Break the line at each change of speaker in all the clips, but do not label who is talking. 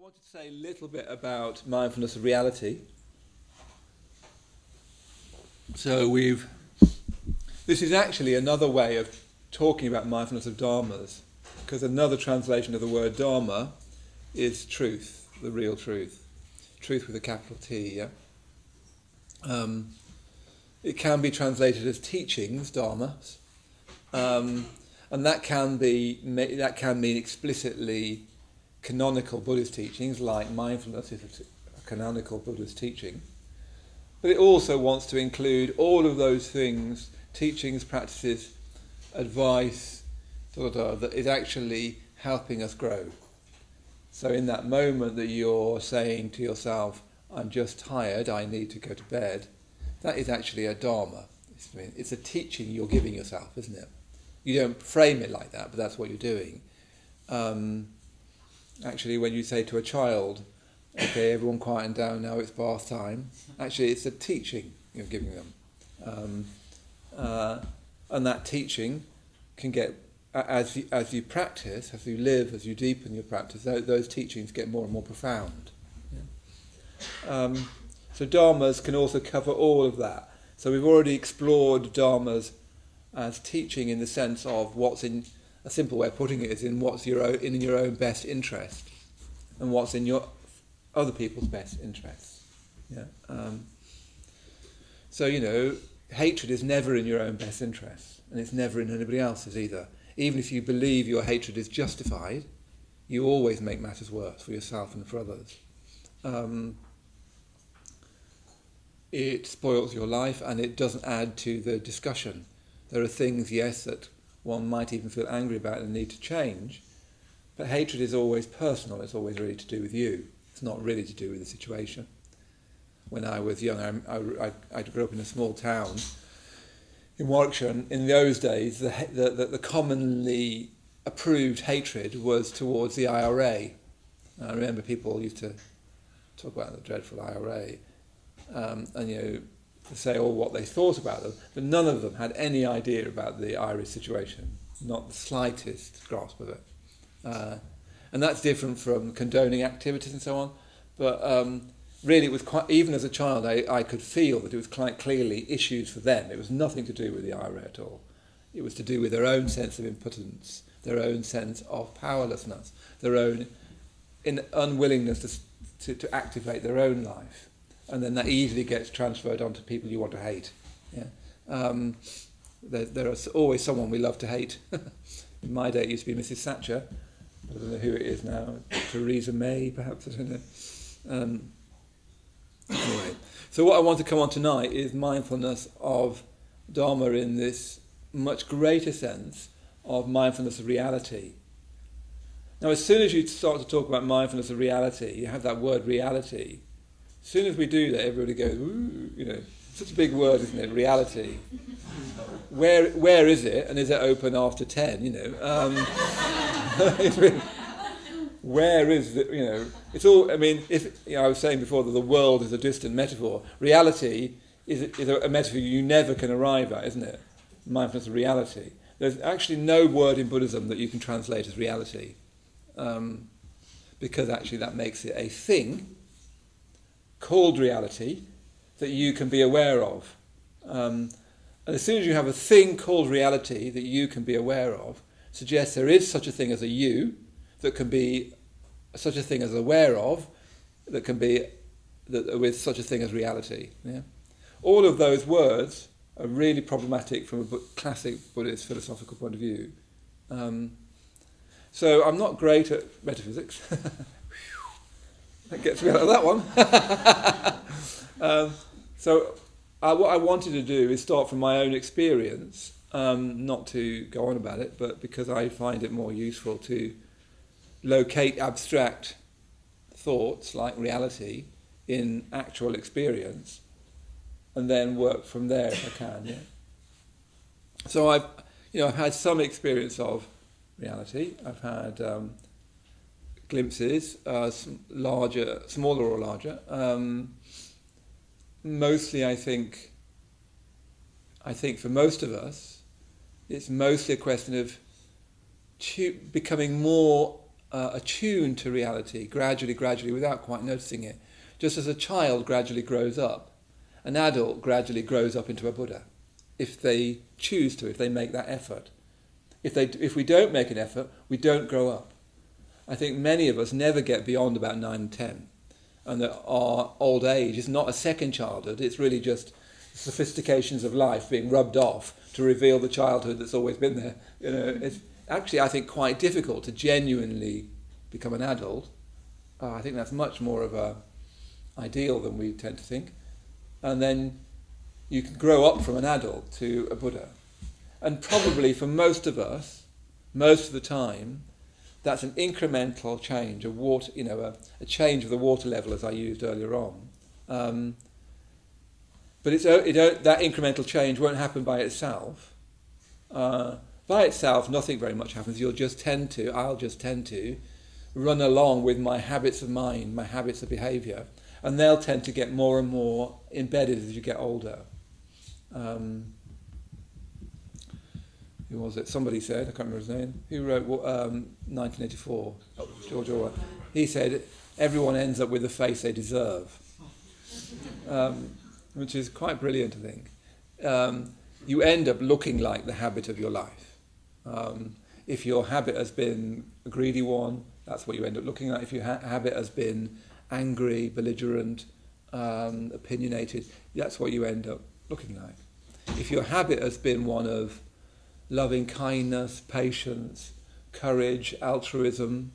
wanted to say a little bit about mindfulness of reality. So this is actually another way of talking about mindfulness of dharmas, because another translation of the word dharma is truth, the real truth. Truth with a capital T, yeah? It can be translated as teachings, dharmas, and that can mean explicitly canonical Buddhist teachings, like mindfulness is a canonical Buddhist teaching. But it also wants to include all of those things, teachings, practices, advice, that is actually helping us grow. So in that moment that you're saying to yourself, I'm just tired, I need to go to bed, that is actually a dharma. It's a teaching you're giving yourself, isn't it? You don't frame it like that, but that's what you're doing. Actually, when you say to a child, okay, everyone quieten down now, it's bath time, actually it's a teaching you're giving them. And that teaching can get, as you practice, as you live, as you deepen your practice, those teachings get more and more profound. Yeah. So dharmas can also cover all of that. So we've already explored dharmas as teaching in the sense of what's in, a simple way of putting it is in what's in your own best interest and what's in your other people's best interests. Yeah. So, hatred is never in your own best interest, and it's never in anybody else's either. Even if you believe your hatred is justified, you always make matters worse for yourself and for others. It spoils your life, and it doesn't add to the discussion. There are things, yes, that one might even feel angry about and need to change, but hatred is always personal. It's always really to do with you. It's not really to do with the situation. When I was young, I grew up in a small town in Warwickshire, and in those days, the commonly approved hatred was towards the IRA. I remember people used to talk about the dreadful IRA, and say all what they thought about them, but none of them had any idea about the Irish situation, not the slightest grasp of it. And that's different from condoning activities and so on, but really it was quite, even as a child I could feel that it was quite clearly issues for them. It was nothing to do with the IRA at all. It was to do with their own sense of impotence, their own sense of powerlessness, their own unwillingness to activate their own life. And then that easily gets transferred onto people you want to hate. Yeah. There is always someone we love to hate. In my day it used to be Mrs. Thatcher. I don't know who it is now. Theresa May, perhaps. I don't know. Anyway, so what I want to come on tonight is mindfulness of Dharma in this much greater sense of mindfulness of reality. Now, as soon as you start to talk about mindfulness of reality, you have that word reality. As soon as we do that, everybody goes, ooh, such a big word, isn't it? Reality. Where is it? And is it open after 10? Where is it? It's all. I mean, if I was saying before that the world is a distant metaphor, reality is a metaphor you never can arrive at, isn't it? Mindfulness of reality. There's actually no word in Buddhism that you can translate as reality, because actually that makes it a thing called reality that you can be aware of. And as soon as you have a thing called reality that you can be aware of, suggests there is such a thing as a you that can be such a thing as aware of, that can be with such a thing as reality. Yeah? All of those words are really problematic from a classic Buddhist philosophical point of view. So I'm not great at metaphysics. That gets me out of that one. What I wanted to do is start from my own experience, not to go on about it, but because I find it more useful to locate abstract thoughts like reality in actual experience, and then work from there if I can. Yeah. So I've had some experience of reality. I've had glimpses, smaller or larger. Mostly, I think for most of us, it's mostly a question of becoming more attuned to reality gradually, without quite noticing it. Just as a child gradually grows up, an adult gradually grows up into a Buddha, if they choose to, if they make that effort. If we don't make an effort, we don't grow up. I think many of us never get beyond about 9 and 10, and that our old age is not a second childhood, it's really just sophistications of life being rubbed off to reveal the childhood that's always been there. It's actually, I think, quite difficult to genuinely become an adult. I think that's much more of a ideal than we tend to think. And then you can grow up from an adult to a Buddha. And probably for most of us, most of the time, that's an incremental change, a change of the water level, as I used earlier on. But that incremental change won't happen by itself. By itself, nothing very much happens. I'll just tend to run along with my habits of mind, my habits of behaviour, and they'll tend to get more and more embedded as you get older. Who was it? Somebody said, I can't remember his name, who wrote 1984, George Orwell. He said, everyone ends up with the face they deserve, which is quite brilliant, I think. You end up looking like the habit of your life. If your habit has been a greedy one, that's what you end up looking like. If your habit has been angry, belligerent, opinionated, that's what you end up looking like. If your habit has been one of loving kindness, patience, courage, altruism,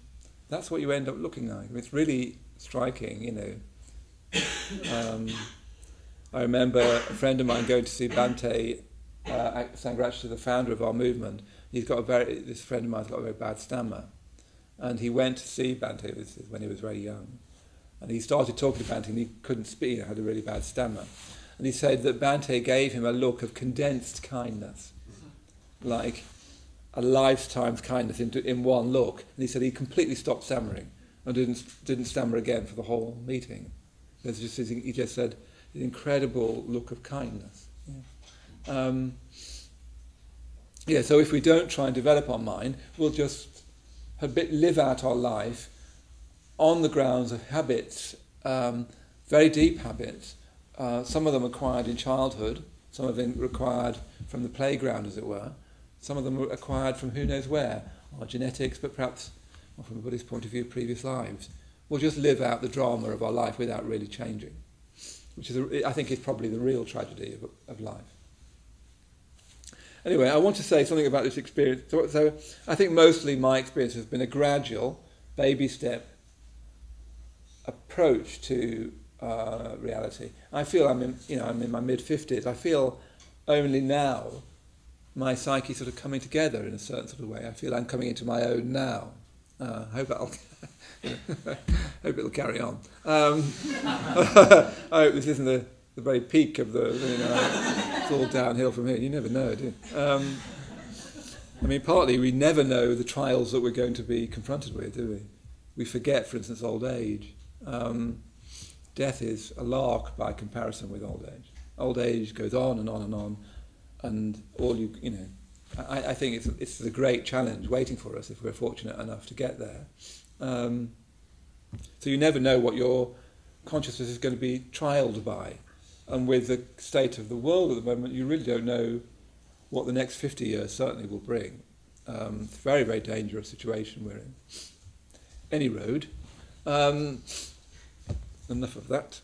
that's what you end up looking like. It's really striking, I remember a friend of mine going to see Bhante Sangharakshita, the founder of our movement. This friend of mine's got a very bad stammer. And he went to see Bhante, this is when he was very young. And he started talking to Bhante and he couldn't speak, he had a really bad stammer. And he said that Bhante gave him a look of condensed kindness, like a lifetime's kindness in one look. And he said he completely stopped stammering and didn't stammer again for the whole meeting. He just said, an incredible look of kindness. So if we don't try and develop our mind, we'll just live out our life on the grounds of habits, very deep habits. Some of them acquired in childhood, some of them acquired from the playground, as it were. Some of them were acquired from who knows where, or genetics, but perhaps, or from a Buddhist point of view, previous lives. We'll just live out the drama of our life without really changing, which is, I think, is probably the real tragedy of life. Anyway, I want to say something about this experience. So I think mostly my experience has been a gradual, baby step approach to reality. I feel I'm in my mid-50s. I feel only now my psyche sort of coming together in a certain sort of way. I feel I'm coming into my own now. I hope it'll carry on. I hope this isn't the very peak of the, it's all downhill from here. You never know, do you? Partly we never know the trials that we're going to be confronted with, do we? We forget, for instance, old age. Death is a lark by comparison with old age. Old age goes on and on and on, and I think it's a great challenge waiting for us if we're fortunate enough to get there. So you never know what your consciousness is going to be trialed by. And with the state of the world at the moment, you really don't know what the next 50 years certainly will bring. It's a very, very dangerous situation we're in. Any road. Enough of that.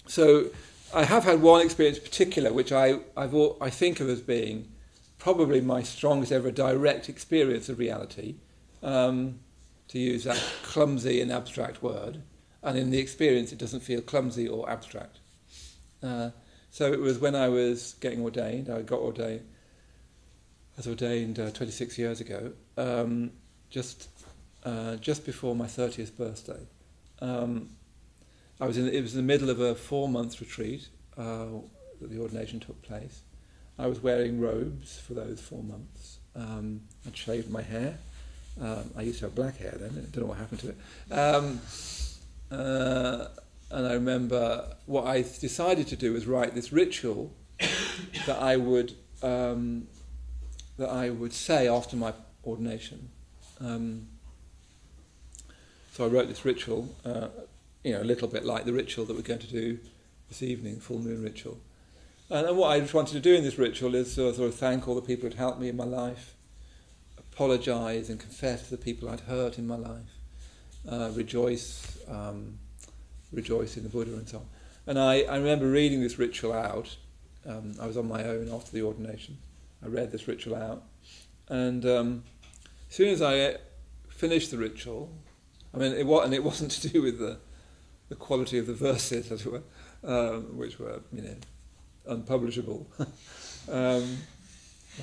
So I have had one experience in particular, which I think of as being probably my strongest ever direct experience of reality, to use that clumsy and abstract word. And in the experience, it doesn't feel clumsy or abstract. So it was when I was getting ordained. I got ordained 26 years ago, just before my 30th birthday. It was in the middle of a 4-month retreat that the ordination took place. I was wearing robes for those 4 months. I'd shaved my hair. I used to have black hair then. I don't know what happened to it. And I remember what I decided to do was write this ritual that I would say after my ordination. So I wrote this ritual, a little bit like the ritual that we're going to do this evening, full moon ritual. And what I just wanted to do in this ritual is sort of thank all the people who'd helped me in my life, apologise and confess to the people I'd hurt in my life, rejoice in the Buddha and so on. And I remember reading this ritual out. I was on my own after the ordination. I read this ritual out. And as soon as I finished the ritual, it wasn't to do with the quality of the verses, as it were, which were, unpublishable,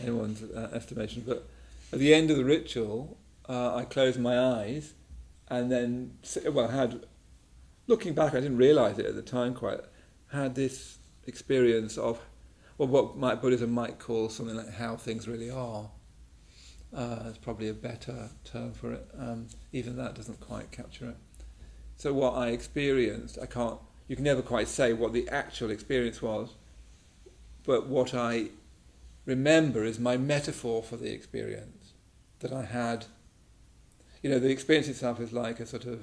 anyone's estimation. But at the end of the ritual, I closed my eyes, and then, looking back, I didn't realise it at the time quite, had this experience of, what Buddhism might call something like how things really are. It's probably a better term for it. Even that doesn't quite capture it. So what I experienced, you can never quite say what the actual experience was, but what I remember is my metaphor for the experience that I had. The experience itself is like a sort of,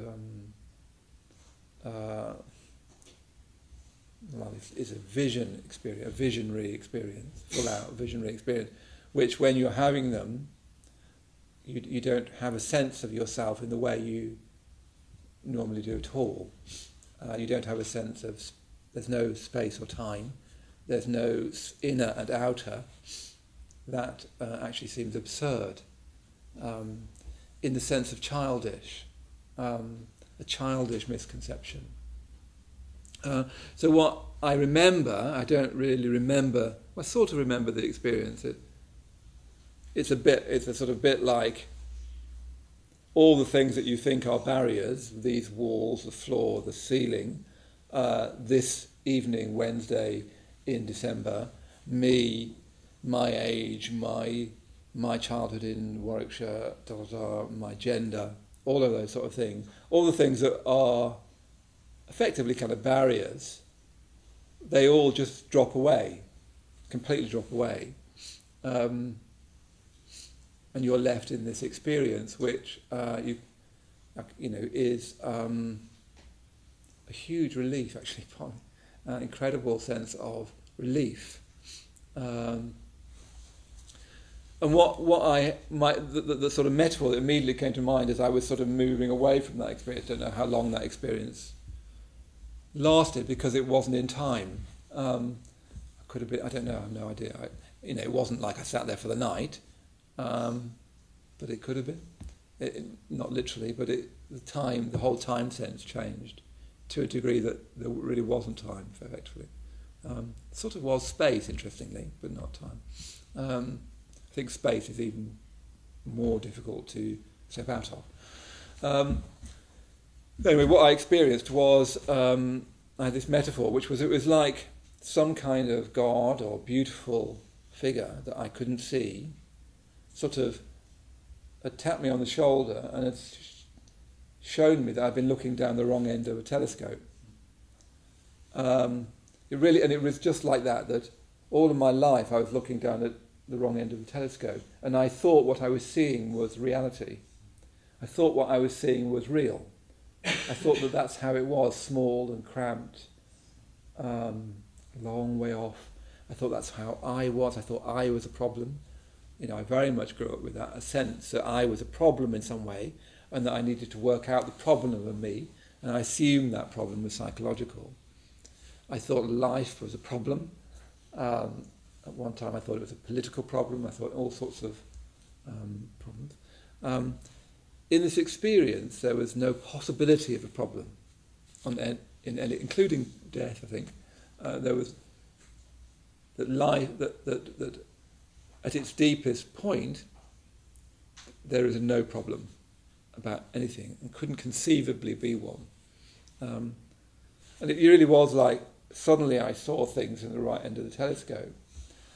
it's a vision experience, a visionary experience, full-out visionary experience, which when you're having them, you don't have a sense of yourself in the way you normally do at all. You don't have a sense of, there's no space or time, there's no inner and outer. That actually seems absurd, in the sense of childish, a childish misconception. So what I remember, I don't really remember, I sort of remember the experience. It's a sort of bit like all the things that you think are barriers, these walls, the floor, the ceiling, this evening, Wednesday in December, me, my age, my childhood in Warwickshire, my gender, all of those sort of things, all the things that are effectively kind of barriers, they all just drop away, completely drop away. And you're left in this experience which is a huge relief, actually, an incredible sense of relief. And the sort of metaphor that immediately came to mind as I was sort of moving away from that experience, I don't know how long that experience lasted because it wasn't in time. Could have been, I don't know, I have no idea. It wasn't like I sat there for the night. But it could have been, not literally, but the whole time sense changed to a degree that there really wasn't time, effectively. Sort of was space, interestingly, but not time. I think space is even more difficult to step out of. Anyway, what I experienced was, I had this metaphor, which was, it was like some kind of God or beautiful figure that I couldn't see, sort of had tapped me on the shoulder and had shown me that I'd been looking down the wrong end of a telescope. It was just like that all of my life I was looking down at the wrong end of the telescope, and I thought what I was seeing was reality. I thought what I was seeing was real. I thought that that's how it was, small and cramped, long way off. I thought that's how I was. I thought I was a problem. I very much grew up with that, a sense that I was a problem in some way and that I needed to work out the problem of me, and I assumed that problem was psychological. I thought life was a problem. At one time I thought it was a political problem. I thought all sorts of problems. In this experience there was no possibility of a problem, including death, I think. There was that life, that at its deepest point, there is no problem about anything and couldn't conceivably be one. And it really was like, suddenly I saw things in the right end of the telescope.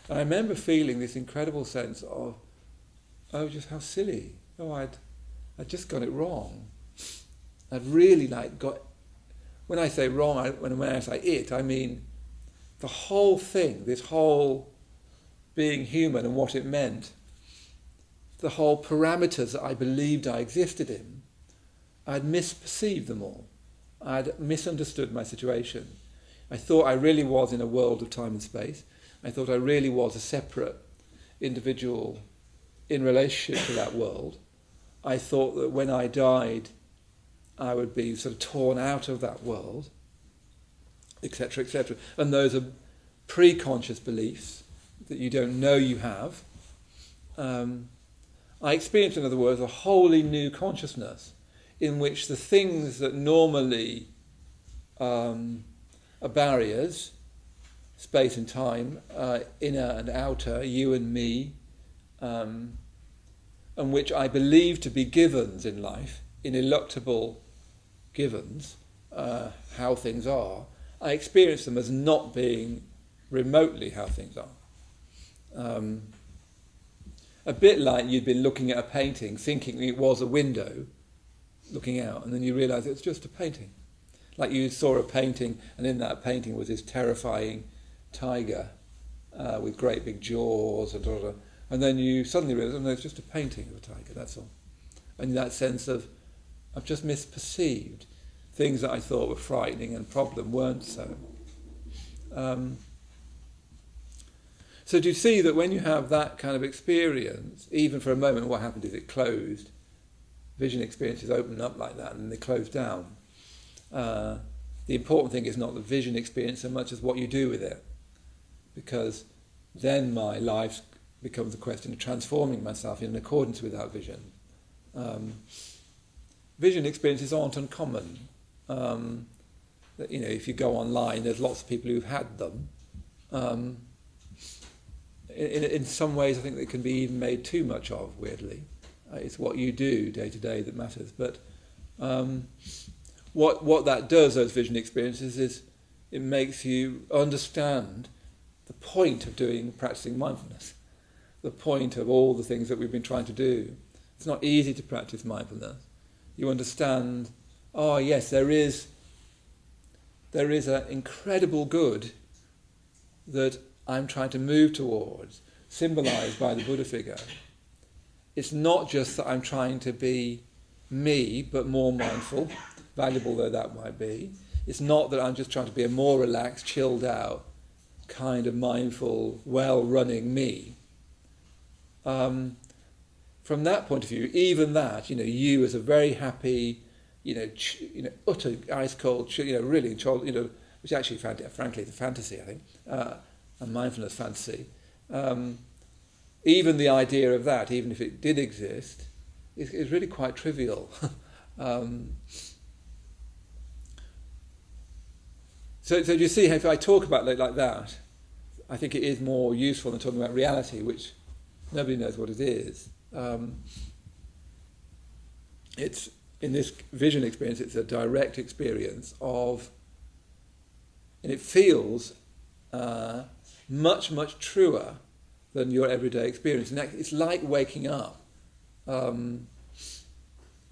And I remember feeling this incredible sense of, just how silly. I'd just got it wrong. I'd really got, when I say wrong, when I say it, I mean the whole thing, this whole being human and what it meant, the whole parameters that I believed I existed in, I'd misperceived them all. I'd misunderstood my situation. I thought I really was in a world of time and space. I thought I really was a separate individual in relationship to that world. I thought that when I died, I would be sort of torn out of that world, etc., etc. And those are pre-conscious beliefs that you don't know you have. I experienced, in other words, a wholly new consciousness in which the things that normally are barriers, space and time, inner and outer, you and me, and which I believe to be givens in life, ineluctable givens, how things are, I experience them as not being remotely how things are. A bit like you'd been looking at a painting, thinking it was a window, looking out, and then you realise it's just a painting. Like you saw a painting, and in that painting was this terrifying tiger with great big jaws, and then you suddenly realise, oh no, it's just a painting of a tiger, that's all. And that sense of, I've just misperceived. Things that I thought were frightening and problem weren't so. So do you see that when you have that kind of experience, even for a moment, what happened is it closed. Vision experiences open up like that and then they close down. The important thing is not the vision experience so much as what you do with it. Because then my life becomes a question of transforming myself in accordance with that vision. Vision experiences aren't uncommon. If you go online, there's lots of people who've had them. In some ways, I think they can be even made too much of, weirdly. It's what you do day to day that matters. But what that does, those vision experiences, is it makes you understand the point of practicing mindfulness, the point of all the things that we've been trying to do. It's not easy to practice mindfulness. You understand, oh yes, there is an incredible good that I'm trying to move towards, symbolised by the Buddha figure. It's not just that I'm trying to be me, but more mindful, valuable though that might be. It's not that I'm just trying to be a more relaxed, chilled out, kind of mindful, well-running me. From that point of view, even that, you as a very happy, utter ice cold, really, which actually, frankly, is a fantasy, I think, a mindfulness fantasy. Even the idea of that, even if it did exist, is really quite trivial. So do you see, if I talk about it like that, I think it is more useful than talking about reality, which nobody knows what it is. It's, in this vision experience, it's a direct experience of, and it feels much, much truer than your everyday experience. And it's like waking up.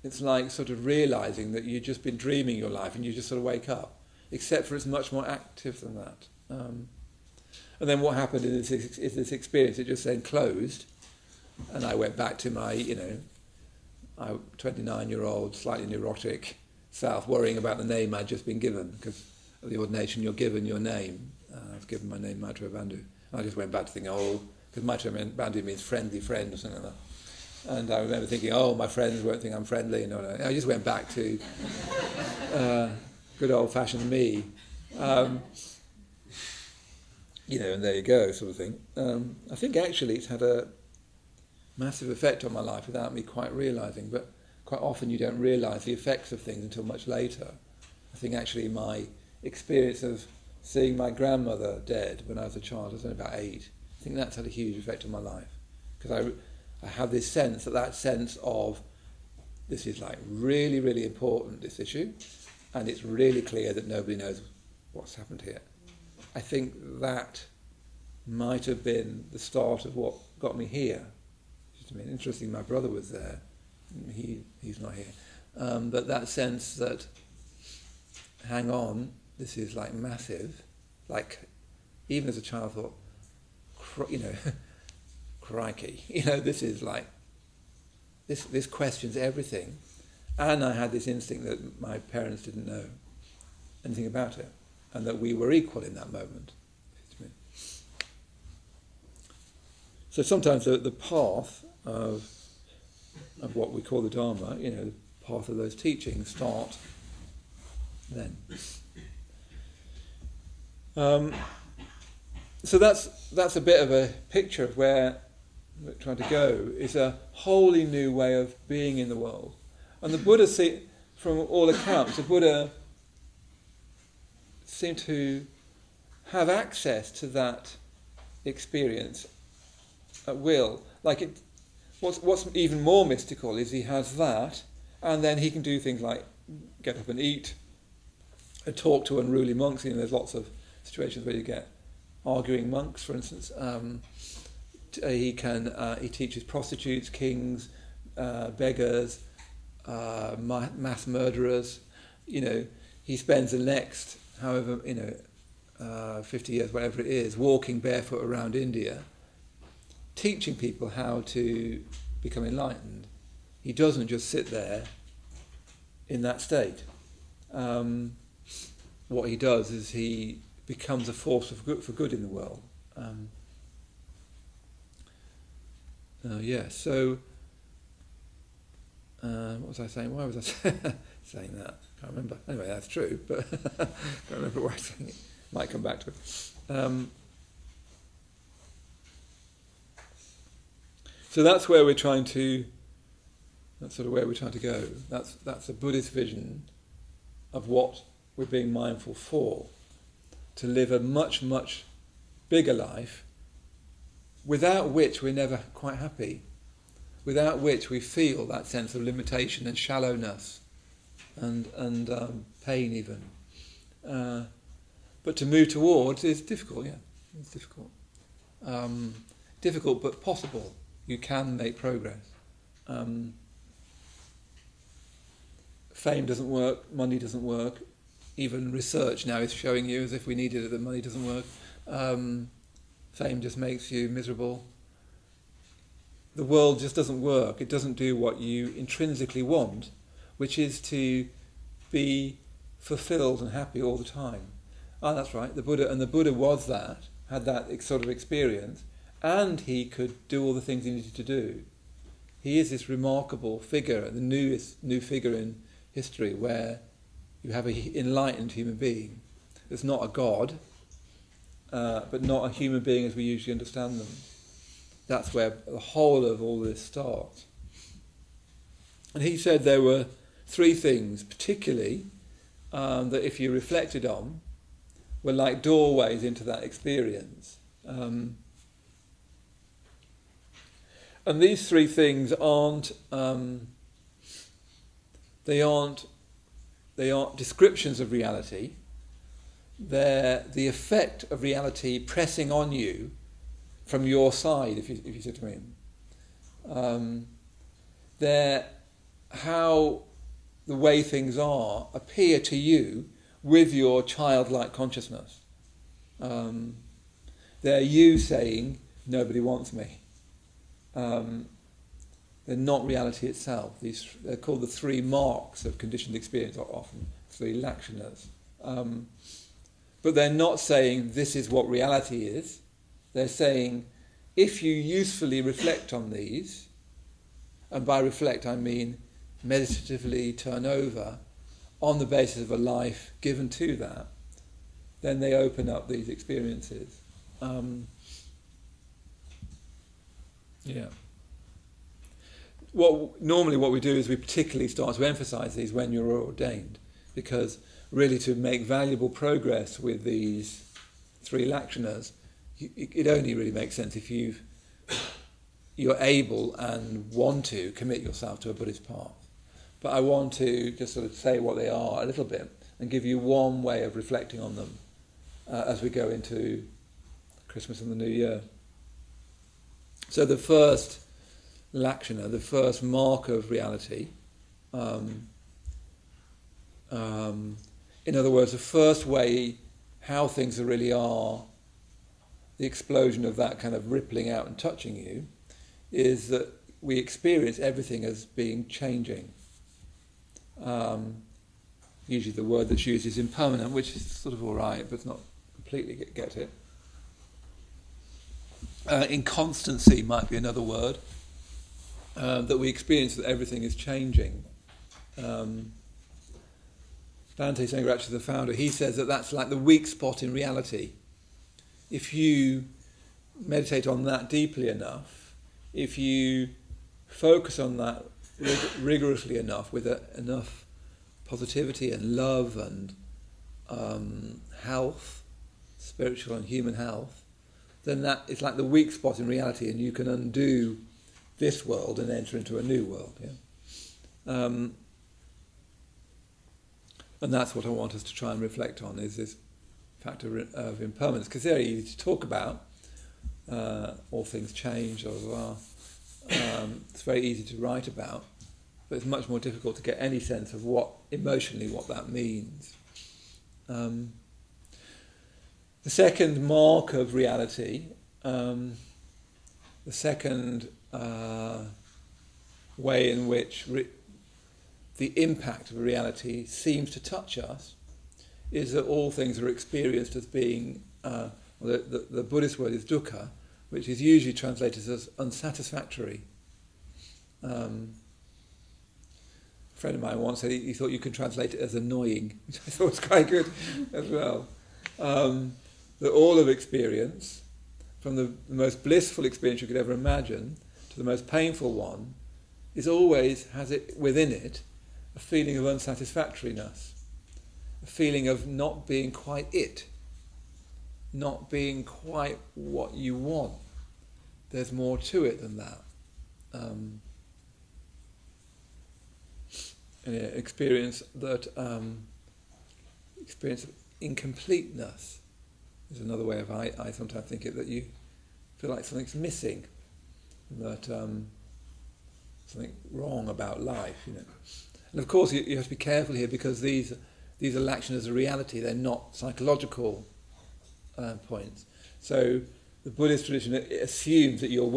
It's like sort of realising that you've just been dreaming your life and you just sort of wake up, except for it's much more active than that. And then what happened is this experience, it just then closed, and I went back to my, 29-year-old, slightly neurotic self, worrying about the name I'd just been given, because of the ordination, you're given your name. I was given my name, Maitreya Bandhu. And I just went back to thinking, because Maitreya Bandhu means friendly friend or something like that. And I remember thinking, my friends won't think I'm friendly. No. I just went back to good old-fashioned me. And there you go, sort of thing. I think actually it's had a massive effect on my life without me quite realising, but quite often you don't realise the effects of things until much later. I think actually my experience of seeing my grandmother dead when I was a child, I was only about 8, I think that's had a huge effect on my life. Because I have this sense, that sense of, this is like really, really important, this issue, and it's really clear that nobody knows what's happened here. I think that might have been the start of what got me here. Interesting, my brother was there. He's not here. But that sense that, hang on, this is like massive. Like, even as a child I thought, crikey, this is like, this questions everything. And I had this instinct that my parents didn't know anything about it, and that we were equal in that moment. So sometimes the path of what we call the Dharma, the path of those teachings, start then. So that's a bit of a picture of where we're trying to go. It's a wholly new way of being in the world. And the Buddha, from all accounts, the Buddha seemed to have access to that experience at will. What's even more mystical is he has that, and then he can do things like get up and eat, and talk to unruly monks. There's lots of situations where you get arguing monks, for instance. He teaches prostitutes, kings, beggars, mass murderers. He spends the next, 50 years, whatever it is, walking barefoot around India, teaching people how to become enlightened. He doesn't just sit there in that state. What he does is he becomes a force for good in the world. So what was I saying? Why was I saying that? I can't remember. Anyway, that's true, but I can't remember why I was saying it. Might come back to it. So that's where we're trying to. That's sort of where we're trying to go. That's a Buddhist vision of what we're being mindful for, to live a much, much bigger life, without which we're never quite happy, without which we feel that sense of limitation and shallowness and pain even. But to move towards is difficult, it's difficult. Difficult but possible. You can make progress. Fame doesn't work, money doesn't work. Even research now is showing you, as if we needed it, that money doesn't work. Fame just makes you miserable. The world just doesn't work. It doesn't do what you intrinsically want, which is to be fulfilled and happy all the time. That's right. The Buddha was that, had that sort of experience, and he could do all the things he needed to do. He is this remarkable figure, the new figure in history, where you have an enlightened human being. It's not a god, but not a human being as we usually understand them. That's where the whole of all this starts. And he said there were three things, particularly, that if you reflected on, were like doorways into that experience. And these three things aren't descriptions of reality. They're the effect of reality pressing on you from your side, if you see what I mean. They're how the way things are appear to you with your childlike consciousness. They're you saying, nobody wants me. They're not reality itself. They're called the three marks of conditioned experience, or often three lakshanas. But they're not saying this is what reality is. They're saying if you usefully reflect on these, and by reflect I mean meditatively turn over on the basis of a life given to that, then they open up these experiences. Normally what we do is we particularly start to emphasise these when you're ordained, because really to make valuable progress with these three lakshanas, it only really makes sense if you're able and want to commit yourself to a Buddhist path. But I want to just sort of say what they are a little bit and give you one way of reflecting on them as we go into Christmas and the New Year. So the first lakshana, the first mark of reality, in other words, the first way how things really are, the explosion of that kind of rippling out and touching you, is that we experience everything as being changing. Usually the word that's used is impermanent, which is sort of all right, but not completely get it. Inconstancy might be another word, that we experience that everything is changing. Dante Sangaracci, the founder, he says that that's like the weak spot in reality. If you meditate on that deeply enough, if you focus on that rigorously enough, with enough positivity and love and health, spiritual and human health, then that is like the weak spot in reality, and you can undo this world and enter into a new world. Yeah? And that's what I want us to try and reflect on, is this factor of impermanence, because they're easy to talk about. All things change, it's very easy to write about, but it's much more difficult to get any sense of what that means. The second mark of reality, the second way in which the impact of reality seems to touch us, is that all things are experienced as being, the Buddhist word is dukkha, which is usually translated as unsatisfactory. A friend of mine once said he thought you could translate it as annoying, which I thought was quite good as well. That all of experience, from the most blissful experience you could ever imagine to the most painful one, has it within it a feeling of unsatisfactoriness, a feeling of not being quite it, not being quite what you want. There's more to it than that. Experience of incompleteness is another way of I sometimes think it, that you feel like something's missing, that something wrong about life, And of course you have to be careful here, because these are action as a reality, they're not psychological points. So the Buddhist tradition assumes that you're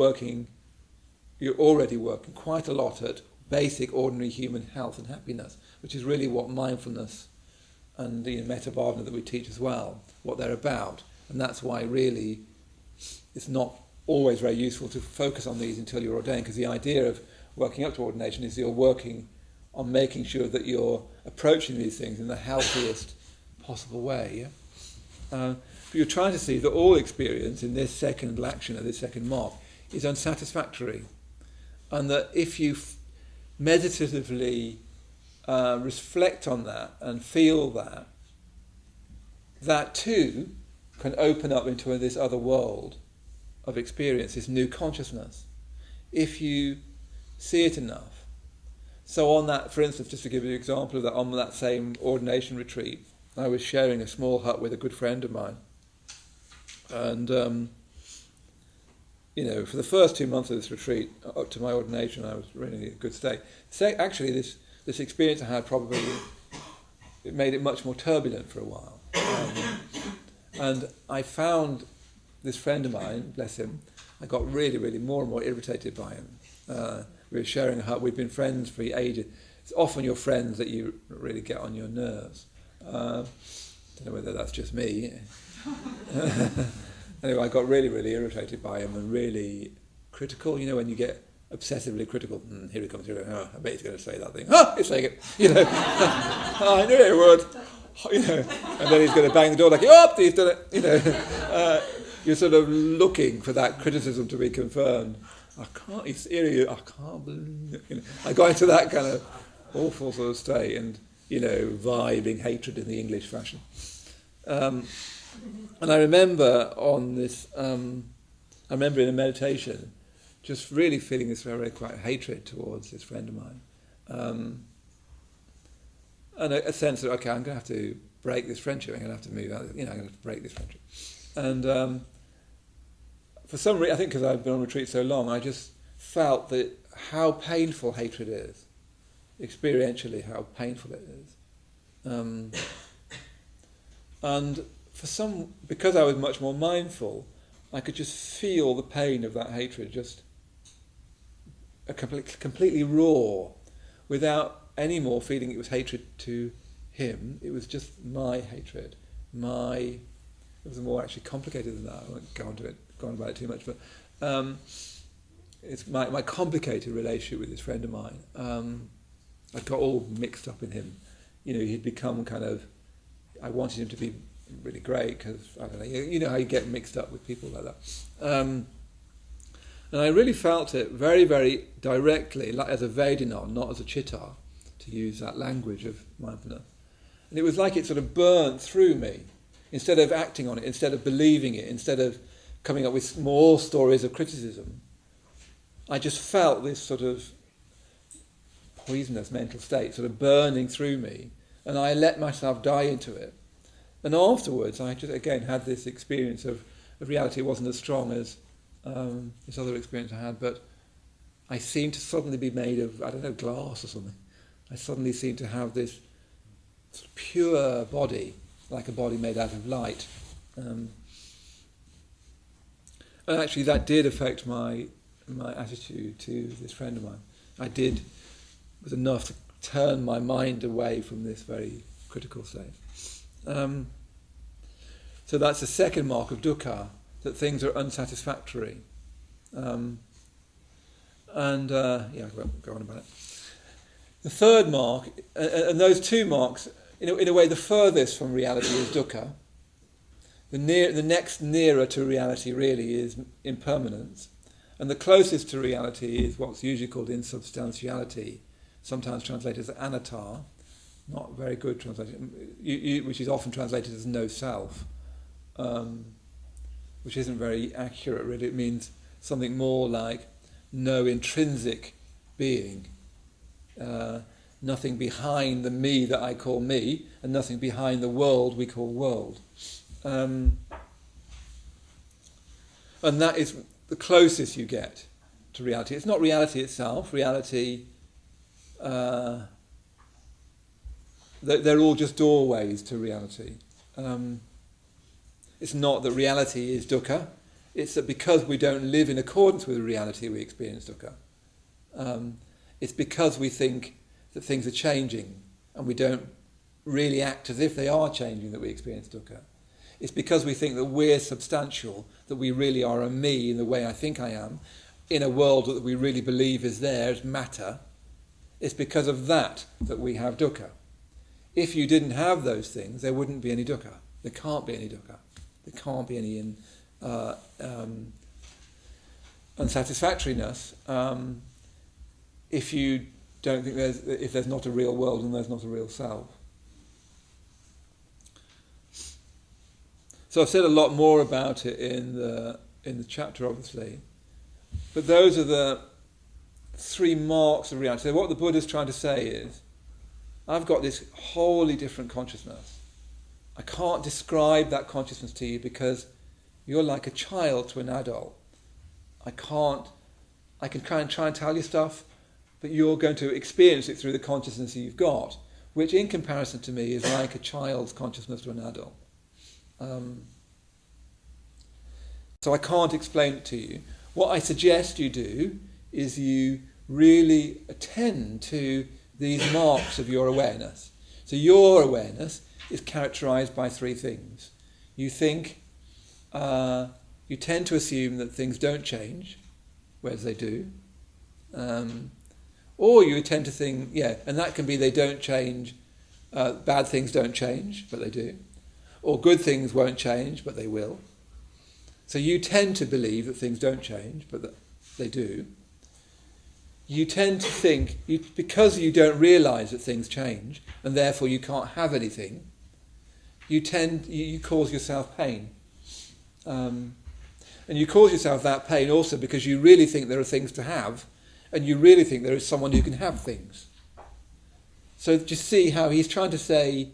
already working quite a lot at basic ordinary human health and happiness, which is really what mindfulness and the metta bhavana that we teach as well, what they're about. And that's why really it's not always very useful to focus on these until you're ordained, because the idea of working up to ordination is you're working on making sure that you're approaching these things in the healthiest possible way. Yeah? But you're trying to see that all experience in this second action, or this second mark, is unsatisfactory, and that if you meditatively reflect on that and feel that too can open up into this other world of experience, this new consciousness, if you see it enough. So on that, for instance, just to give you an example of that, on that same ordination retreat, I was sharing a small hut with a good friend of mine, and for the first 2 months of this retreat, up to my ordination, I was really in a good state. Actually, this experience I had probably, it made it much more turbulent for a while. And I found this friend of mine, bless him, I got really, really more and more irritated by him. We were sharing a hut, we'd been friends for ages. It's often your friends that you really get on your nerves. Don't know whether that's just me. Anyway, I got really, really irritated by him and really critical. When you get obsessively critical, here he comes, I bet he's going to say that thing. He's saying it, I knew he would, and then he's going to bang the door like, he's done it, You're sort of looking for that criticism to be confirmed. I can't believe it. I got into that kind of awful sort of state, and, vibing hatred in the English fashion. And I remember in a meditation, just really feeling this very, quite hatred towards this friend of mine. And a sense that, okay, I'm going to have to break this friendship, I'm going to have to move out, I'm going to have to break this friendship. And for some reason, I think because I've been on retreat so long, I just felt that how painful hatred is, experientially how painful it is. And because I was much more mindful, I could just feel the pain of that hatred, just completely raw, without anymore feeling it was hatred to him. It was just my hatred. It was more actually complicated than that. I won't go on about it too much, but it's my complicated relationship with this friend of mine. I got all mixed up in him. He'd become kind of, I wanted him to be really great because, I don't know, you know how you get mixed up with people like that. And I really felt it very, very directly, like as a Vedana, not as a chitta, to use that language of mindfulness. And it was like it sort of burnt through me. Instead of acting on it, instead of believing it, instead of coming up with more stories of criticism, I just felt this sort of poisonous mental state sort of burning through me, and I let myself die into it. And afterwards, I just again had this experience of reality. It wasn't as strong as this other experience I had, but I seemed to suddenly be made of, I don't know, glass or something. I suddenly seemed to have this sort of pure body, like a body made out of light. And actually that did affect my attitude to this friend of mine. It was enough to turn my mind away from this very critical state. So that's the second mark of dukkha, that things are unsatisfactory. I won't go on about it. The third mark, and those two marks, in a way the furthest from reality is dukkha. The next nearer to reality really is impermanence. And the closest to reality is what's usually called insubstantiality, sometimes translated as anatta, not very good translation, which is often translated as no self, which isn't very accurate really. It means something more like no intrinsic being, nothing behind the me that I call me, and nothing behind the world we call world. And that is the closest you get to reality. It's not reality itself. Reality, they're all just doorways to reality. It's not that reality is dukkha. It's that because we don't live in accordance with reality, we experience dukkha. It's because we think that things are changing and we don't really act as if they are changing that we experience dukkha. It's because we think that we're substantial, that we really are a me in the way I think I am, in a world that we really believe is there, as matter. It's because of that we have dukkha. If you didn't have those things, there wouldn't be any dukkha. There can't be any dukkha. There can't be any unsatisfactoriness if you don't think if there's not a real world and there's not a real self. So I've said a lot more about it in the chapter, obviously, but those are the three marks of reality. So what the Buddha is trying to say is, I've got this wholly different consciousness. I can't describe that consciousness to you because you're like a child to an adult. I can try and tell you stuff, but you're going to experience it through the consciousness you've got, which in comparison to me is like a child's consciousness to an adult. So I can't explain it to you. What I suggest you do is you really attend to these marks of your awareness. So your awareness is characterized by three things. You think, you tend to assume that things don't change, whereas they do. Or you tend to think, and that can be they don't change, bad things don't change, but they do. Or good things won't change, but they will. So you tend to believe that things don't change, but that they do. You tend to think, because you don't realise that things change, and therefore you can't have anything, you cause yourself pain. And you cause yourself that pain also because you really think there are things to have, and you really think there is someone who can have things. So just see how he's trying to say,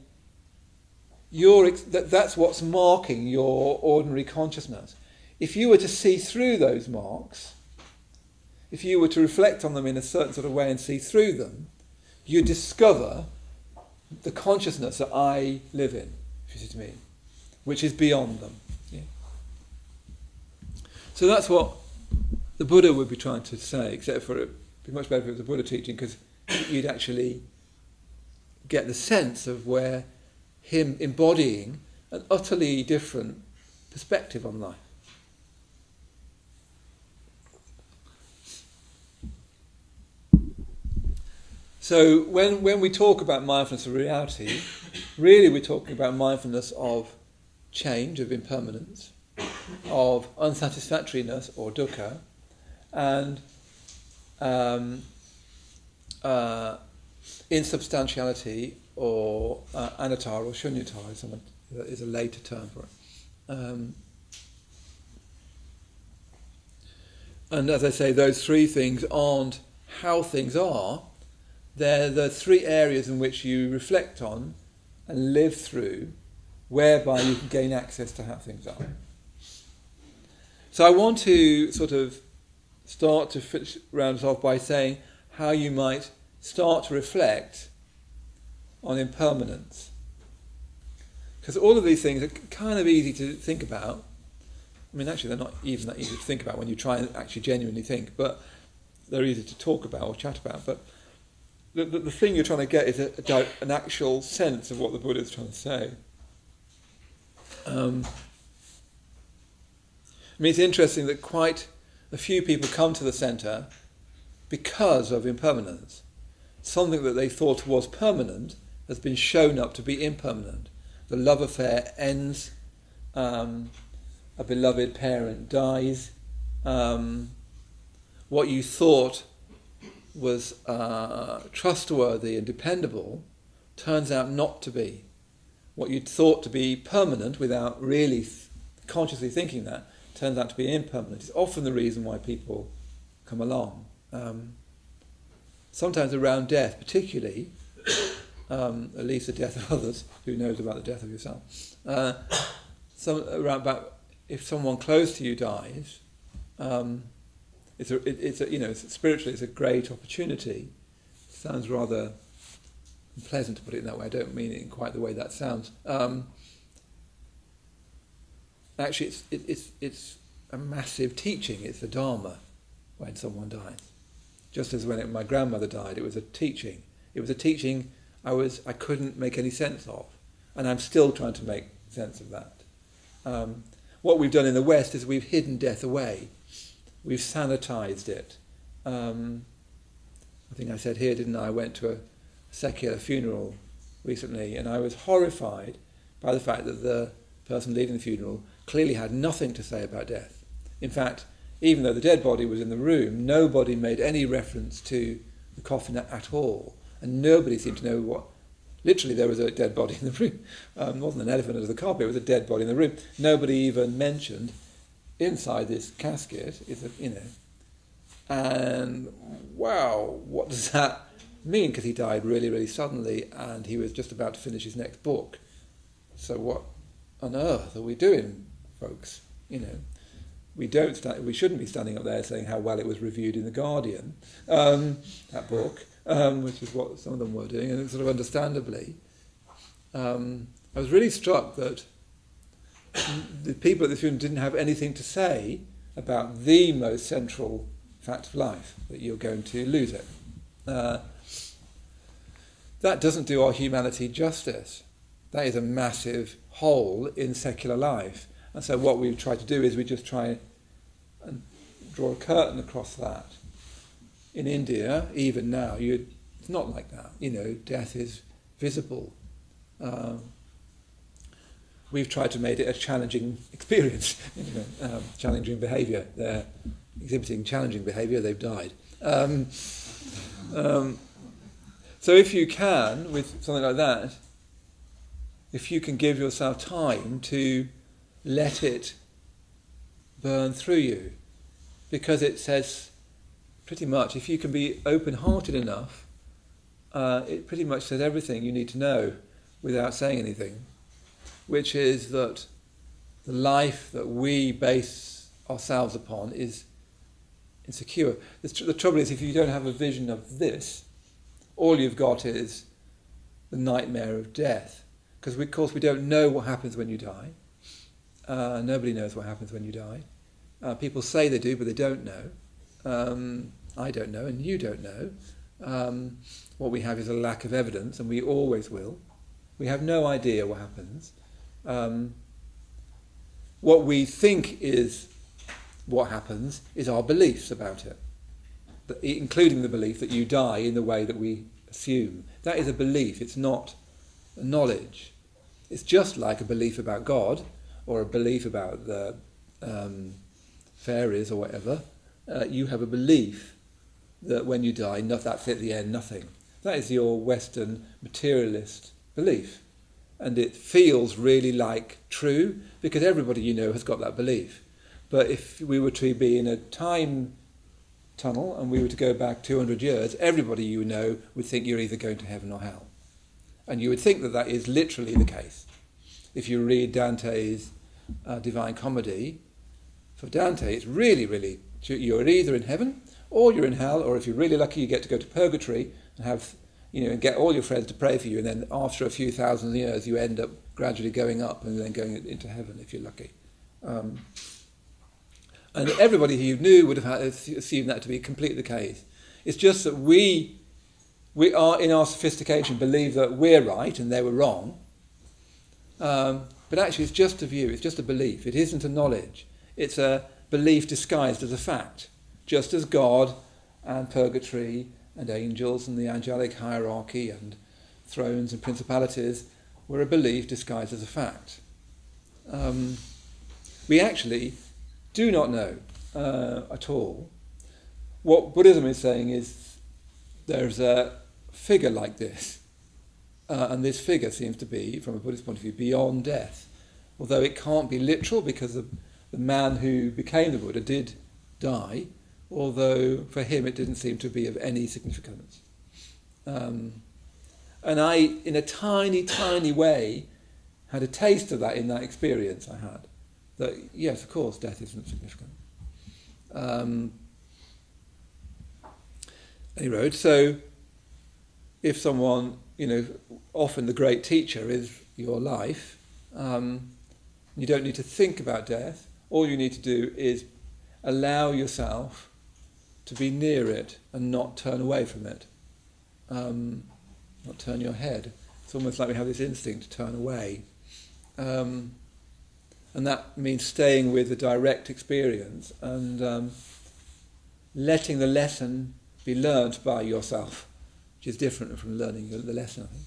that's what's marking your ordinary consciousness. If you were to see through those marks, if you were to reflect on them in a certain sort of way and see through them, you discover the consciousness that I live in, if you see what I mean, which is beyond them. Yeah? So that's what the Buddha would be trying to say, except for it would be much better if it was a Buddha teaching, because you'd actually get the sense of where him embodying an utterly different perspective on life. So when we talk about mindfulness of reality, really we're talking about mindfulness of change, of impermanence, of unsatisfactoriness or dukkha, and insubstantiality or anatta or shunyata is a later term for it. And as I say, those three things aren't how things are. They're the three areas in which you reflect on and live through, whereby you can gain access to how things are. So I want to sort of start to round us off by saying how you might start to reflect on impermanence. Because all of these things are kind of easy to think about. I mean, actually, they're not even that easy to think about when you try and actually genuinely think, but they're easy to talk about or chat about. But the thing you're trying to get is an actual sense of what the Buddha is trying to say. I mean, it's interesting that quite a few people come to the centre because of impermanence. Something that they thought was permanent has been shown up to be impermanent. The love affair ends, a beloved parent dies, what you thought was trustworthy and dependable turns out not to be. What you'd thought to be permanent without really consciously thinking that turns out to be impermanent. It's often the reason why people come along. Sometimes around death, particularly, at least the death of others. Who knows about the death of yourself? If someone close to you dies, spiritually it's a great opportunity. Sounds rather unpleasant to put it in that way. I don't mean it in quite the way that sounds. Actually, it's a massive teaching. It's the Dharma when someone dies. Just as when my grandmother died, it was a teaching. It was a teaching I couldn't make any sense of, and I'm still trying to make sense of that. What we've done in the West is we've hidden death away. We've sanitized it. I think I said here, didn't I? I went to a secular funeral recently, and I was horrified by the fact that the person leading the funeral clearly had nothing to say about death. In fact, even though the dead body was in the room, nobody made any reference to the coffin at all, and nobody seemed to know what. Literally, there was a dead body in the room. It wasn't an elephant under the carpet; it was a dead body in the room. Nobody even mentioned inside this casket is and wow, what does that mean? Because he died really, really suddenly, and he was just about to finish his next book. So what on earth are we doing, folks? We shouldn't be standing up there saying how well it was reviewed in The Guardian, that book, which is what some of them were doing, and sort of understandably. I was really struck that the people at this funeral didn't have anything to say about the most central fact of life, that you're going to lose it. That doesn't do our humanity justice. That is a massive hole in secular life. And so what we try to do is we just try and draw a curtain across that. In India, even now, it's not like that. Death is visible. We've tried to make it a challenging experience, challenging behaviour. They're exhibiting challenging behaviour, they've died. So if you can, with something like that, if you can give yourself time to let it burn through you, because it says pretty much, if you can be open-hearted enough, it pretty much says everything you need to know without saying anything, which is that the life that we base ourselves upon is insecure. The trouble is, if you don't have a vision of this, all you've got is the nightmare of death. Because of course we don't know what happens when you die. Nobody knows what happens when you die. People say they do, but they don't know. I don't know, and you don't know. What we have is a lack of evidence, and we always will. We have no idea what happens. What we think is what happens is our beliefs about it, including the belief that you die in the way that we assume. That is a belief, it's not a knowledge. It's just like a belief about God, or a belief about the fairies or whatever. You have a belief that when you die, that's at the end, nothing. That is your Western materialist belief. And it feels really like true, because everybody you know has got that belief. But if we were to be in a time tunnel and we were to go back 200 years, everybody you know would think you're either going to heaven or hell. And you would think that that is literally the case. If you read Dante's Divine Comedy, for Dante it's really, really, you're either in heaven or you're in hell, or if you're really lucky you get to go to purgatory and have, and get all your friends to pray for you, and then after a few thousand years you end up gradually going up and then going into heaven if you're lucky. And everybody who you knew would have assumed that to be completely the case. It's just that we are, in our sophistication, believe that we're right and they were wrong. But actually it's just a view, it's just a belief. It isn't a knowledge. It's a belief disguised as a fact. Just as God and purgatory and angels and the angelic hierarchy and thrones and principalities were a belief disguised as a fact. We actually do not know at all. What Buddhism is saying is there's a figure like this, and this figure seems to be, from a Buddhist point of view, beyond death. Although it can't be literal, because the man who became the Buddha did die, although for him it didn't seem to be of any significance. And I, in a tiny, tiny way, had a taste of that in that experience I had. That, yes, of course, death isn't significant. Anyway, so if someone, often the great teacher is your life, you don't need to think about death. All you need to do is allow yourself to be near it and not turn away from it, not turn your head. It's almost like we have this instinct to turn away. And that means staying with the direct experience and letting the lesson be learnt by yourself, which is different from learning the lesson, I think.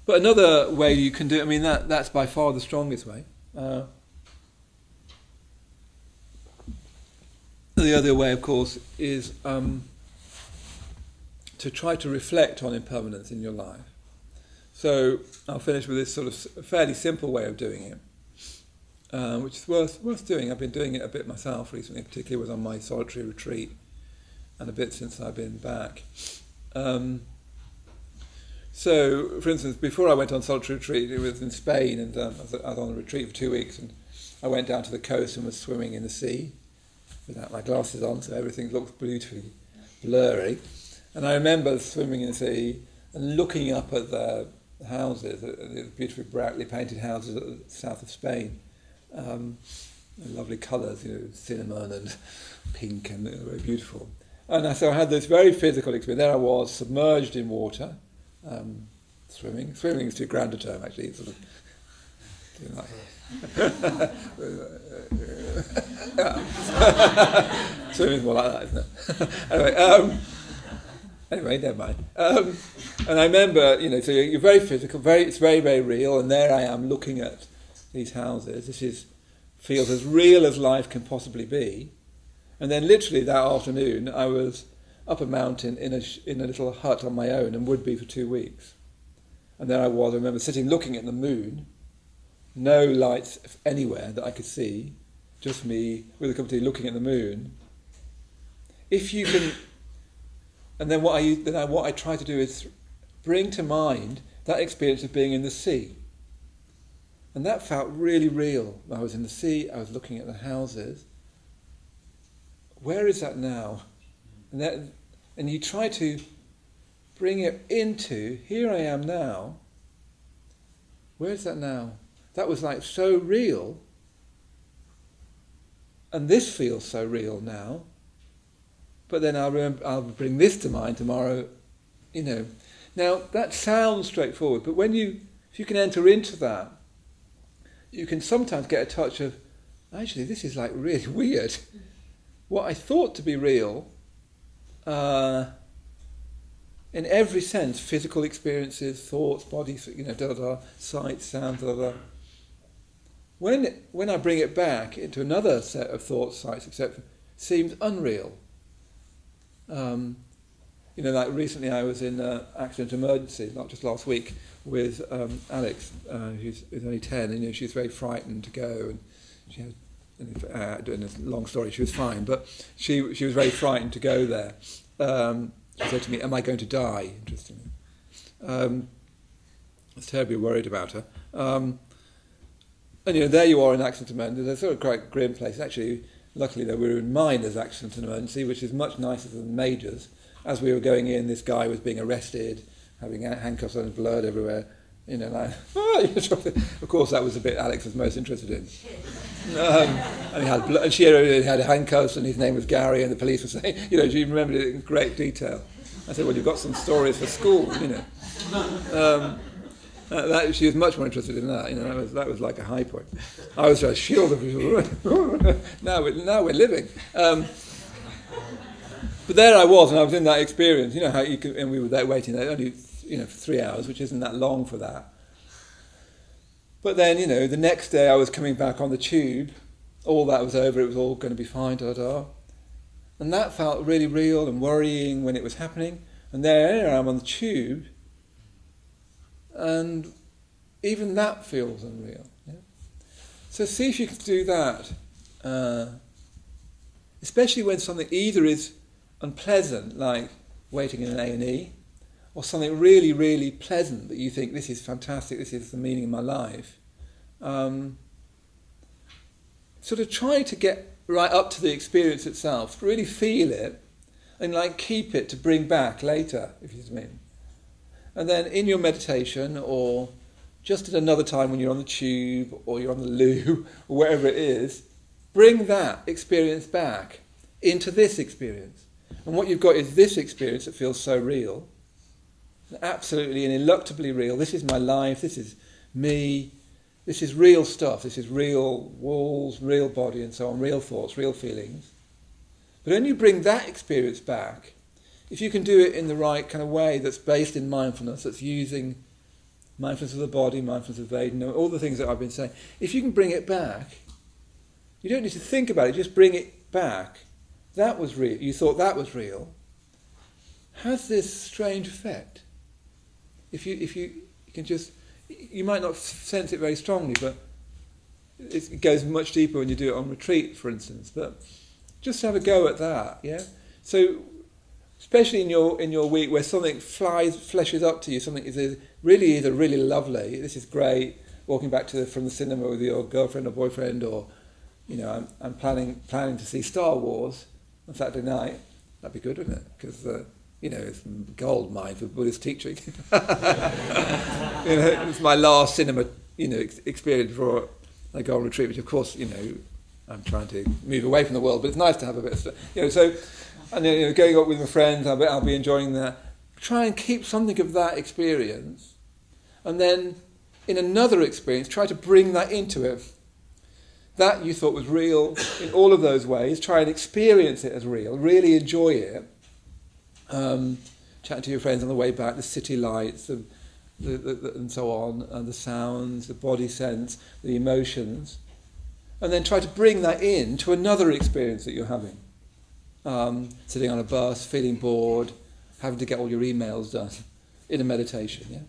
But another way you can do it, that's by far the strongest way. The other way, of course, is to try to reflect on impermanence in your life. So I'll finish with this sort of fairly simple way of doing it, which is worth doing. I've been doing it a bit myself recently, particularly was on my solitary retreat, and a bit since I've been back. So, for instance, before I went on solitary retreat, it was in Spain, and I was on a retreat for 2 weeks, and I went down to the coast and was swimming in the sea without my glasses on, so everything looked beautifully blurry. And I remember swimming in the sea and looking up at the houses, the beautifully brightly painted houses at the south of Spain. Lovely colours, cinnamon and pink, and very beautiful. And so I had this very physical experience. There I was, submerged in water, swimming. Swimming is too grand a term, actually. It's sort of doing like swimming is more like that, isn't it? Anyway, never mind. And I remember, so you're very physical, it's very, very real, and there I am looking at these houses. This feels as real as life can possibly be. And then literally that afternoon, I was up a mountain in a little hut on my own, and would be for 2 weeks. And there I remember sitting looking at the moon, no lights anywhere that I could see, just me with a cup of tea looking at the moon. If you can... And then what I try to do is bring to mind that experience of being in the sea. And that felt really real. I was in the sea, I was looking at the houses. Where is that now? And you try to bring it into, here I am now. Where is that now? That was like so real. And this feels so real now. but then I'll bring this to mind tomorrow, you know. Now, that sounds straightforward, but if you can enter into that, you can sometimes get a touch of, actually, this is like really weird. What I thought to be real, in every sense, physical experiences, thoughts, bodies, sights, sounds, When I bring it back into another set of thoughts, sights, etc., seems unreal. Like recently I was in an accident emergency, not just last week, with Alex, who's only 10, and she's very frightened to go, and she had, doing a long story, she was fine, but she was very frightened to go there. She said to me, "Am I going to die?" Interestingly. I was terribly worried about her. And there you are in accident emergency. It's a sort of quite grim place. Actually, luckily though, we were in Miners accident and emergency, which is much nicer than Majors. As we were going in, this guy was being arrested, having handcuffs on, blood everywhere. Of course, that was the bit Alex was most interested in. And he had blood, and she had handcuffs, and his name was Gary, and the police were saying, she remembered it in great detail. I said, "Well, you've got some stories for school, she was much more interested in that. That was like a high point. I was trying to shield her. Now we're living. But there I was, and I was in that experience. How you can, and we were there waiting there only for 3 hours, which isn't that long for that. But then the next day I was coming back on the tube. All that was over. It was all going to be fine. And that felt really real and worrying when it was happening. And there I am on the tube. And even that feels unreal. Yeah? So see if you can do that, especially when something either is unpleasant, like waiting in an A&E, or something really, really pleasant that you think, this is fantastic, this is the meaning of my life. Sort of try to get right up to the experience itself, really feel it, and keep it to bring back later, if you see what I mean. And then in your meditation, or just at another time when you're on the tube, or you're on the loo, or wherever it is, bring that experience back into this experience. And what you've got is this experience that feels so real, absolutely and ineluctably real. This is my life, this is me, this is real stuff, this is real walls, real body and so on, real thoughts, real feelings. But when you bring that experience back, if you can do it in the right kind of way that's based in mindfulness, that's using mindfulness of the body, mindfulness of Vedana, all the things that I've been saying, if you can bring it back, you don't need to think about it, just bring it back. That was real. You thought that was real. Has this strange effect? If you can just, you might not sense it very strongly, but it goes much deeper when you do it on retreat, for instance. But just have a go at that. Yeah. So, especially in your week where something fleshes up to you, something is really either really lovely. This is great. Walking back from the cinema with your girlfriend or boyfriend, or I'm planning to see Star Wars on Saturday night. That'd be good, wouldn't it? Because it's gold mine for Buddhist teaching. It's my last cinema experience before I go on retreat, which of course I'm trying to move away from the world, but it's nice to have a bit of stuff. So and going up with my friends, I'll be enjoying that. Try and keep something of that experience, and then in another experience try to bring that into it. That you thought was real in all of those ways. Try and experience it as real. Really enjoy it. Chatting to your friends on the way back, the city lights, the and so on, and the sounds, the body sense, the emotions, and then try to bring that in to another experience that you're having. Sitting on a bus, feeling bored, having to get all your emails done in a meditation. Yeah,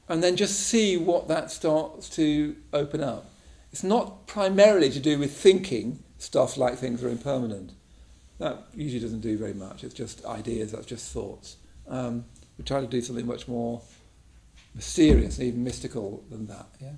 and then just see what that starts to open up. It's not primarily to do with thinking stuff like things are impermanent. That usually doesn't do very much. It's just ideas, that's just thoughts. We try to do something much more mysterious and even mystical than that. Yeah.